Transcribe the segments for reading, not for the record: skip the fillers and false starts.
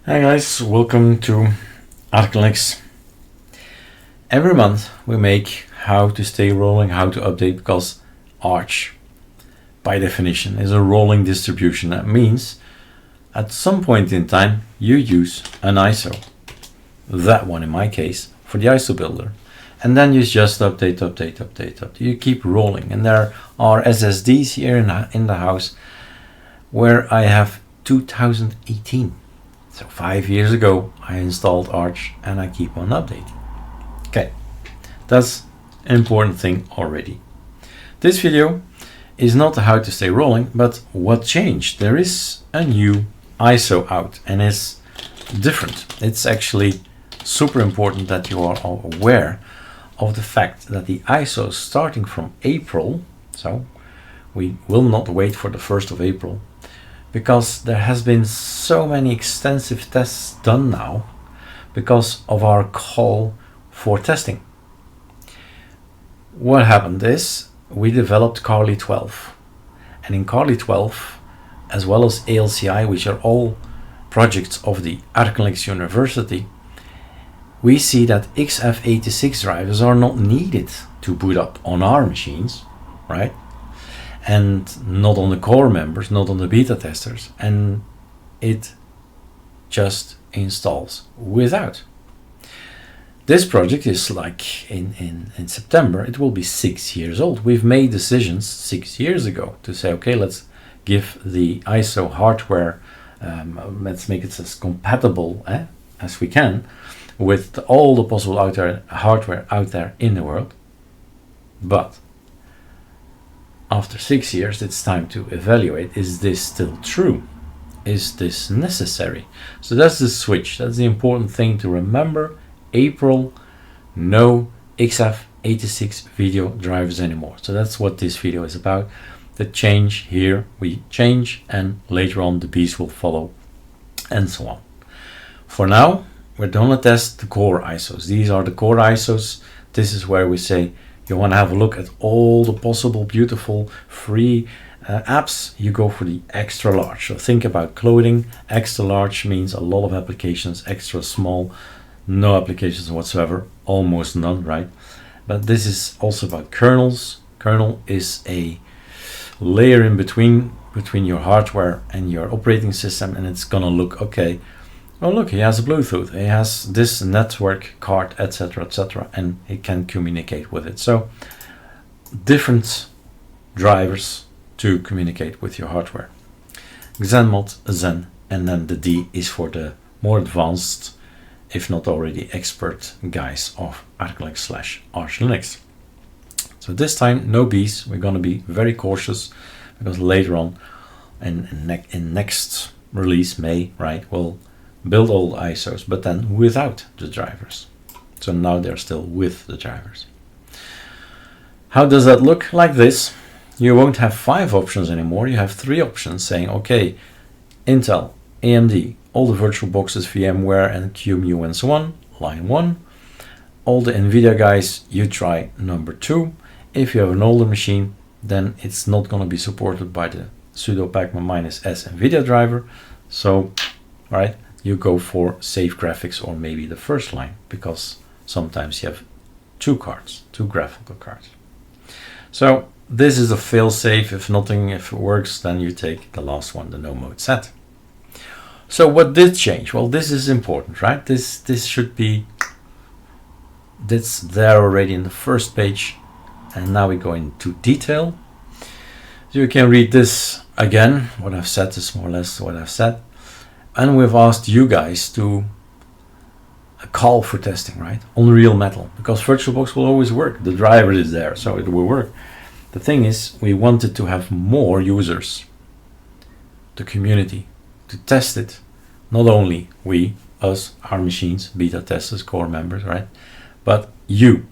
Hi guys, welcome to ArcoLinux. Every month we make how to stay rolling, how to update, because Arch by definition is a rolling distribution. That means at some point in time you use an ISO, that one in my case for the ISO builder, and then you just update. You keep rolling, and there are SSDs here in the house where I have 2018. So 5 years ago I installed Arch and I keep on updating. Okay, that's an important thing already. This video is not how to stay rolling, but what changed. There is a new ISO out and it's different. It's actually super important that you are all aware of the fact that the ISO starting from April, so we will not wait for the 1st of April, because there has been so many extensive tests done now because of our call for testing. What happened is we developed Kali 12, and in Kali 12 as well as ALCI, which are all projects of the ArcoLinux University, we see that XF86 drivers are not needed to boot up on our machines, right? And not on the core members, not on the beta testers, and it just installs without. This project is like in September, it will be 6 years old. We've made decisions 6 years ago to say, okay, let's give the ISO hardware, let's make it as compatible as we can with all the possible hardware out there in the world. But after 6 years, it's time to evaluate, is this still true? Is this necessary? So that's the switch. That's the important thing to remember. April, no XF86 video drivers anymore. So that's what this video is about. The change here, we change, and later on the beast will follow, and so on. For now, we're gonna test the core ISOs. These are the core ISOs. This is where we say, you want to have a look at all the possible beautiful free apps, you go for the extra large. So think about clothing. Extra large means a lot of applications. Extra small, no applications whatsoever, almost none, right? But this is also about kernels. Kernel is a layer in between your hardware and your operating system, and it's gonna look okay. Oh look, he has a Bluetooth, he has this network card, etc., and he can communicate with it. So different drivers to communicate with your hardware. Xenmod, Zen, and then the D is for the more advanced, if not already expert guys of ArcoLinux/ArcoLinux. So this time no B's, we're going to be very cautious, because later on in next release, May, right, we'll build all the ISOs, but then without the drivers. So now they're still with the drivers. How does that look? Like this. You won't have 5 options anymore. You have 3 options saying, okay, Intel, AMD, all the virtual boxes, VMware and QEMU and so on, line 1. All the NVIDIA guys, you try number 2. If you have an older machine, then it's not going to be supported by the sudo pacman-s NVIDIA driver. So, right, you go for safe graphics or maybe the first line, because sometimes you have 2 cards, 2 graphical cards. So this is a fail-safe. If it works, then you take the last one, the no mode set. So what did change? Well, this is important, right? This should be, that's there already in the first page, and now we go into detail. So you can read this again. What I've said is more or less what I've said. And we've asked you guys to call for testing, right, on real metal, because VirtualBox will always work. The driver is there, so it will work. The thing is, we wanted to have more users, the community, to test it. Not only we, us, our machines, beta testers, core members, right, but you.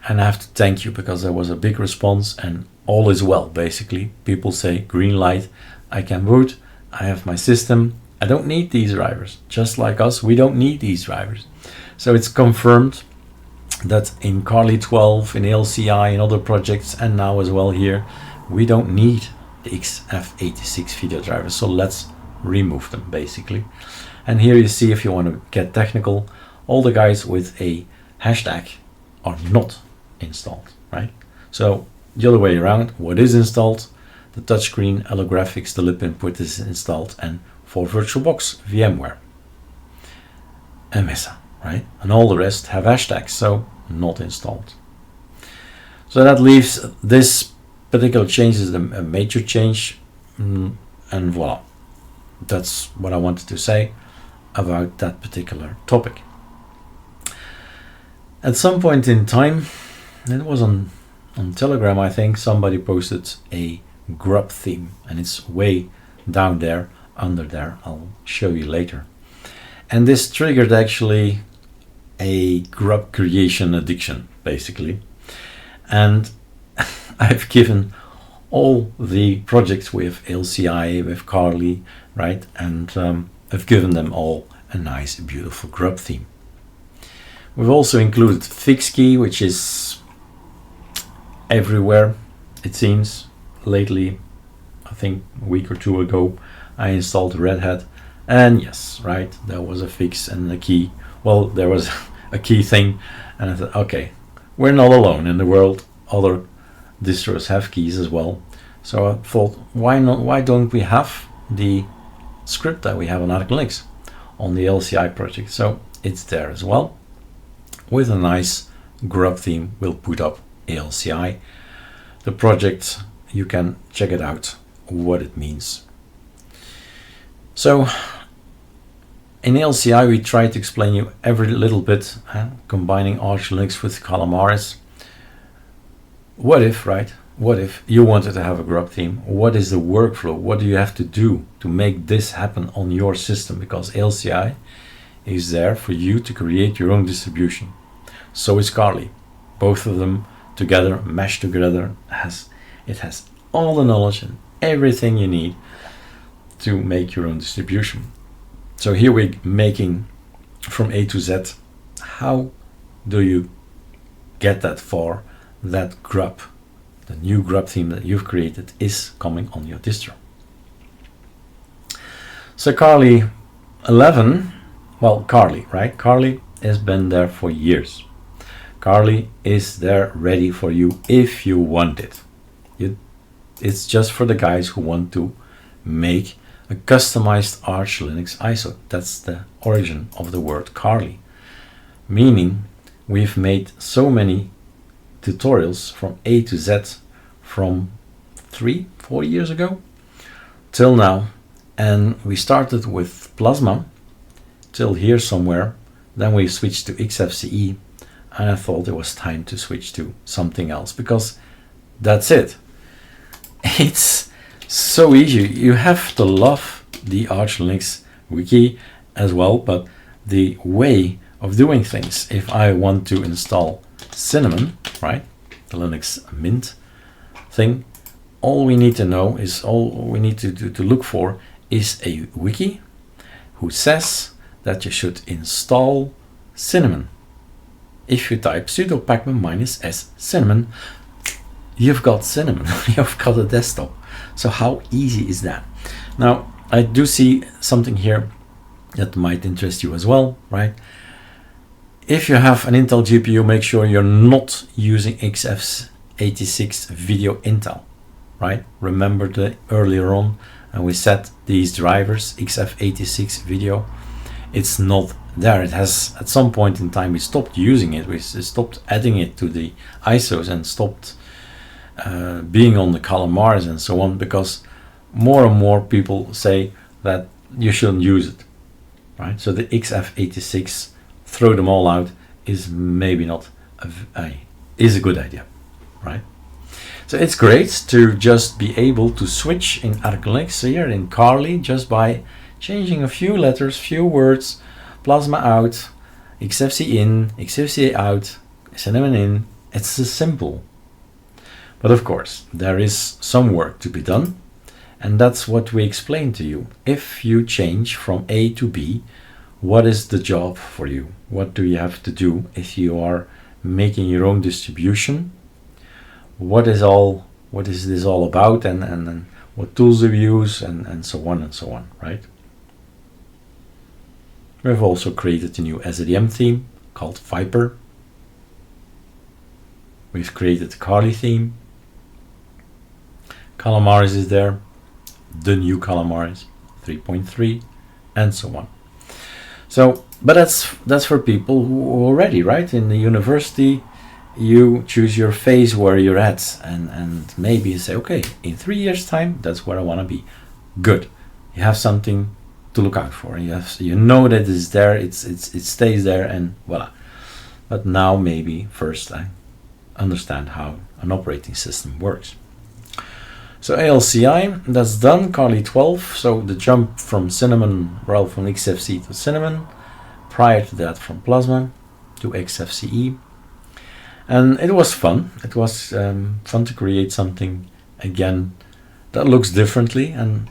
And I have to thank you, because there was a big response and all is well, basically. People say, green light, I can boot, I have my system, I don't need these drivers. Just like us, we don't need these drivers. So it's confirmed that in Kali 12, in ALCI, in other projects, and now as well here, we don't need the XF86 video drivers. So let's remove them basically. And here you see, if you want to get technical, all the guys with a hashtag are not installed, right? So the other way around, what is installed? The touchscreen, allographics, the lib input is installed, and for VirtualBox, VMware, and Mesa, right? And all the rest have hashtags, so not installed. So that leaves this particular change is a major change, and voila. That's what I wanted to say about that particular topic. At some point in time, it was on Telegram, I think, somebody posted a grub theme, and it's way down there, under there. I'll show you later. And this triggered actually a grub creation addiction, basically. And I've given all the projects with LCI, with Carly, right? And I've given them all a nice, beautiful grub theme. We've also included FixKey, which is everywhere, it seems. Lately, I think a week or two ago, I installed Red Hat, and yes, right, there was a fix and a key. Well, there was a key thing, and I thought, okay, we're not alone in the world. Other distros have keys as well. So I thought, why not? Why don't we have the script that we have on ArcoLinux on the LCI project? So it's there as well, with a nice grub theme. We'll put up LCI, the project. You can check it out, what it means. So in LCI, we try to explain you every little bit, combining ArcoLinux with Calamares. What if, right? What if you wanted to have a grub theme? What is the workflow? What do you have to do to make this happen on your system? Because LCI is there for you to create your own distribution. So is Carly. Both of them together, meshed together, it has all the knowledge and everything you need to make your own distribution. So here we're making from A to Z. How do you get that far? That grub, the new grub theme that you've created, is coming on your distro. So Carly 11, well, Carly, right? Carly has been there for years. Carly is there ready for you if you want it. It's just for the guys who want to make a customized ArcoLinux ISO. That's the origin of the word Carly. Meaning, we've made so many tutorials from A to Z from 3-4 years ago till now. And we started with Plasma till here somewhere. Then we switched to XFCE. And I thought it was time to switch to something else, because that's it. It's so easy. You have to love the ArcoLinux wiki as well, but the way of doing things, if I want to install Cinnamon, right, the Linux Mint thing, all we need to know is, all we need to look for is a wiki who says that you should install Cinnamon. If you type sudo pacman -s cinnamon, you've got Cinnamon, you've got a desktop. So how easy is that? Now, I do see something here that might interest you as well, right? If you have an Intel GPU, make sure you're not using x86 video Intel, right? Remember the earlier on, and we set these drivers, x86 video, it's not there. It has, at some point in time, we stopped using it. We stopped adding it to the ISOs and stopped being on the Calamares and so on, because more and more people say that you shouldn't use it, right? So the XF86, throw them all out, is maybe not is a good idea, right? So it's great to just be able to switch in ArcoLinux here in Carly just by changing a few letters, few words, Plasma out, XFC in, XFCE out, Cinnamon in. It's so simple. But of course, there is some work to be done, and that's what we explain to you. If you change from A to B, what is the job for you? What do you have to do if you are making your own distribution? What is this all about, and what tools do you use, and so on and so on, right? We've also created a new SDM theme called Viper. We've created the Kali theme. Calamaris is there, the new Calamaris 3.3, and so on. So, but that's for people who are ready, right? In the university, you choose your phase where you're at, and maybe you say, okay, in 3 years' time, that's where I want to be. Good, you have something to look out for. You know that it's there, it stays there, and voila. But now maybe first I understand how an operating system works. So ALCI, that's done. Kali 12, so the jump from Cinnamon, well, from XFCE to Cinnamon. Prior to that, from Plasma to XFCE. And it was fun. It was fun to create something again that looks differently. And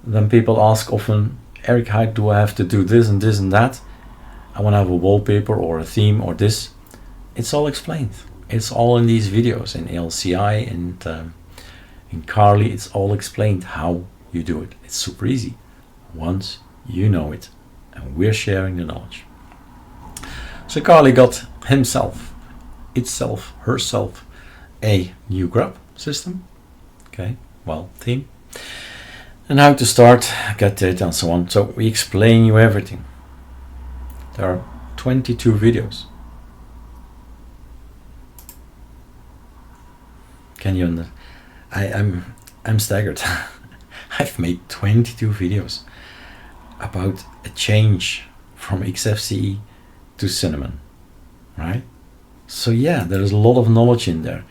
then people ask often, Eric, how do I have to do this and this and that? I want to have a wallpaper or a theme or this. It's all explained. It's all in these videos in ALCI and in Kali. It's all explained how you do it. It's super easy once you know it, and we're sharing the knowledge. So Kali got himself, itself, herself a new grub system. Okay, well, theme, and how to start, get it, and so on. So we explain you everything. There are 22 videos. Can you understand? I'm staggered. I've made 22 videos about a change from XFCE to Cinnamon, right? So yeah, there's a lot of knowledge in there.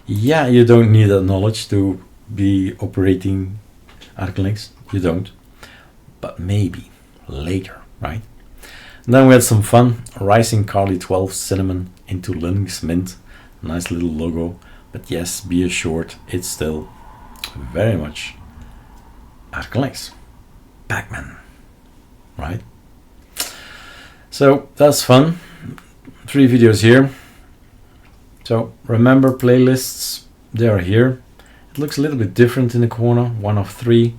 Yeah, you don't need that knowledge to be operating ArcoLinux. You don't, but maybe later, right? And then we had some fun, rising Kali 12 Cinnamon into Linux Mint. Nice little logo. But yes, be assured, it's still very much ArcoLinux, Pac-Man, right? So that's fun. 3 videos here. So remember, playlists, they are here. It looks a little bit different in the corner. 1 of 3.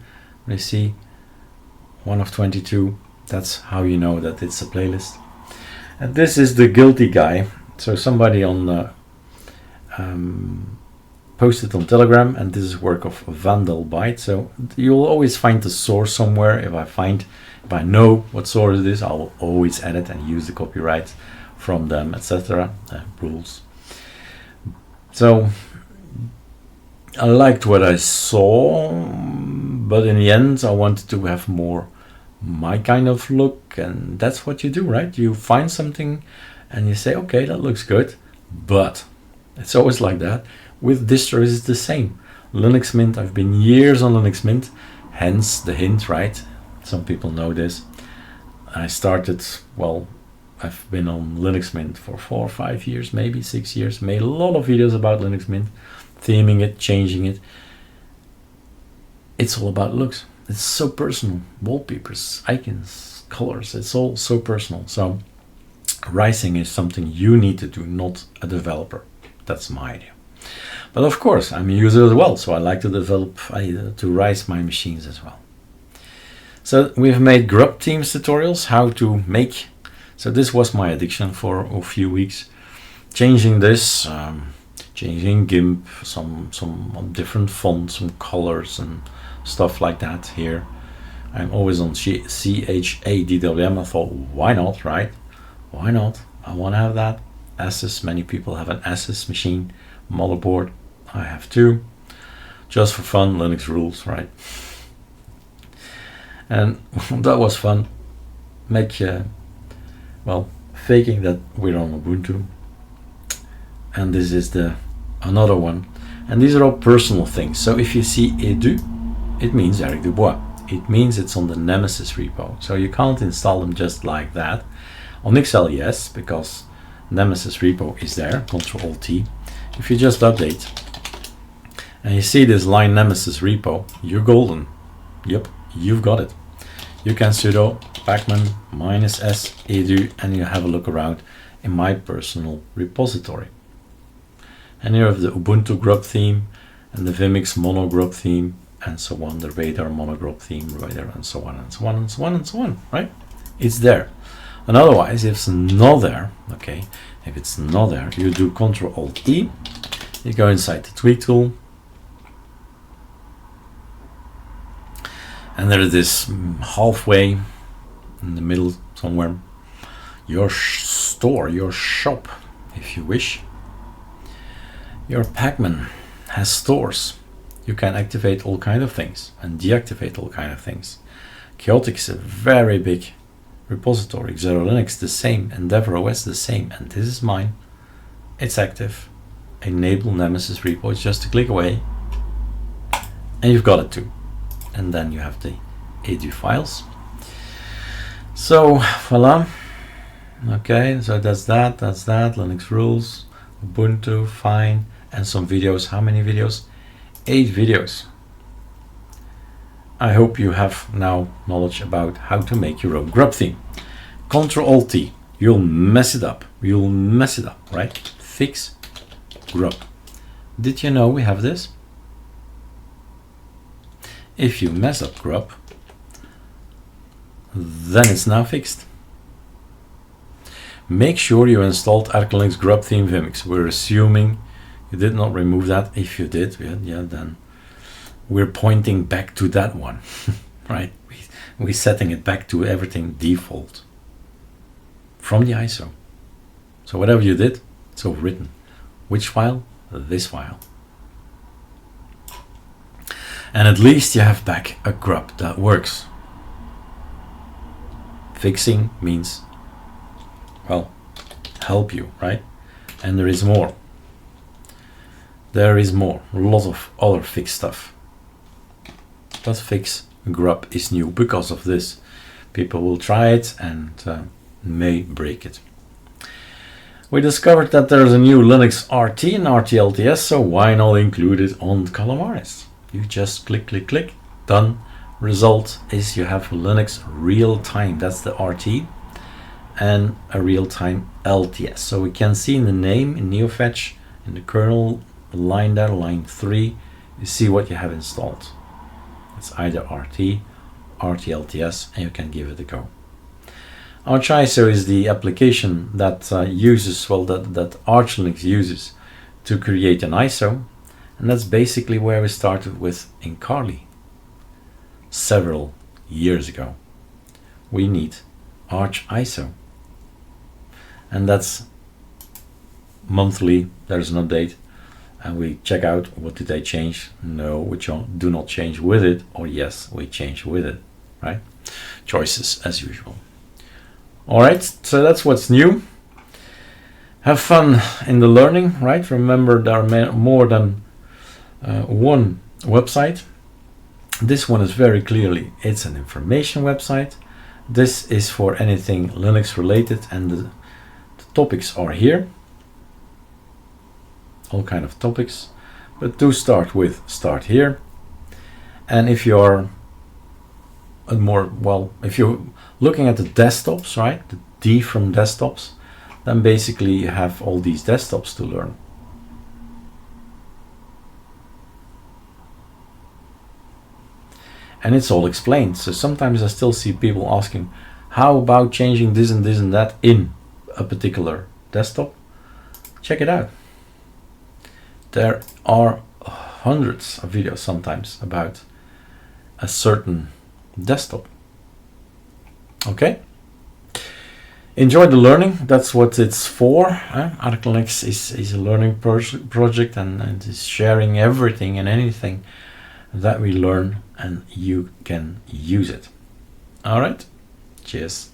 When you see 1 of 22, that's how you know that it's a playlist. And this is the guilty guy. So somebody on posted on Telegram, and this is work of Vandal Byte. So you'll always find the source somewhere. If I know what source it is, I'll always edit and use the copyright from them, etc. Rules. So I liked what I saw, but in the end I wanted to have more my kind of look, and that's what you do, right? You find something and you say, okay, that looks good, but it's always like that. With distros, it's the same. Linux Mint, I've been years on Linux Mint, hence the hint, right? Some people know this. I started, well, I've been on Linux Mint for 4 or 5 years, maybe 6 years. Made a lot of videos about Linux Mint, theming it, changing it. It's all about looks. It's so personal. Wallpapers, icons, colors, it's all so personal. So rising is something you need to do, not a developer. That's my idea. But of course, I'm a user as well, so I like to develop, to rise my machines as well. So we've made grub themes tutorials, how to make. So this was my addiction for a few weeks. Changing this, changing GIMP, some different fonts, some colors and stuff like that here. I'm always on CHADWM. I thought, why not, right? Why not? I want to have that. Asus, many people have an Asus machine. Motherboard, I have 2. Just for fun, Linux rules, right? And that was fun. Make, well, faking that we're on Ubuntu. And this is another one. And these are all personal things. So if you see Edu, it means Eric Dubois. It means it's on the Nemesis repo. So you can't install them just like that. On Excel, yes, because Nemesis repo is there, Ctrl-T. If you just update and you see this line Nemesis repo, you're golden. Yep, you've got it. You can sudo pacman -s edu and you have a look around in my personal repository. And here have the Ubuntu grub theme and the Vimix mono grub theme and so on, the Radar mono grub theme, Radar, and so on and so on and so on and so on, right? it's there. And otherwise, if it's not there, okay, if it's not there, you do Ctrl-Alt-E, you go inside the tweak tool, and there is this halfway in the middle somewhere, your store, your shop, if you wish. Your Pacman has stores. You can activate all kind of things and deactivate all kind of things. Chaotic is a very big repository. XeroLinux the same, Endeavour OS the same, and this is mine. It's active. Enable Nemesis repo, it's just a click away, and you've got it too. And then you have the edu files. So voila. Okay, so that's that, Linux rules, Ubuntu, fine, and some videos. How many videos? 8 videos. I hope you have now knowledge about how to make your own grub theme. Ctrl-Alt-T, you'll mess it up. You'll mess it up, right? Fix grub. Did you know we have this? If you mess up grub, then it's now fixed. Make sure you installed ArcoLinux grub theme Vimix. We're assuming you did not remove that. If you did, yeah, then we're pointing back to that one, right? We're setting it back to everything default from the ISO. So whatever you did, it's overwritten. Which file? This file. And at least you have back a grub that works. Fixing means, well, help you, right? And there is more. There is more. A lot of other fix stuff. But fix grub is new because of this. People will try it and may break it. We discovered that there's a new Linux RT and RTLTS, so why not include it on Calamares? You just click, done. Result is you have Linux real time, that's the RT, and a real-time LTS. So we can see in the name, in NeoFetch, in the kernel line there, line 3, you see what you have installed. It's either RT, RTLTS, and you can give it a go. ArchISO is the application that uses, well, that ArcoLinux uses to create an ISO, and that's basically where we started with in Kali several years ago. We need ArchISO, and that's monthly. There's an update, and we check out what did they change. No, we do not change with it, or yes, we change with it, right? Choices as usual. All right, so that's what's new. Have fun in the learning, right? Remember, there are more than one website. This one is very clearly, it's an information website. This is for anything Linux related, and the topics are here. All kind of topics, but do start here. And if you're if you're looking at the desktops, right, the D from desktops, then basically you have all these desktops to learn. And it's all explained. So sometimes I still see people asking, how about changing this and this and that in a particular desktop? Check it out. There are hundreds of videos sometimes about a certain desktop. Okay? Enjoy the learning. That's what it's for. ArcoLinux is a learning project, and is sharing everything and anything that we learn, and you can use it. All right. Cheers.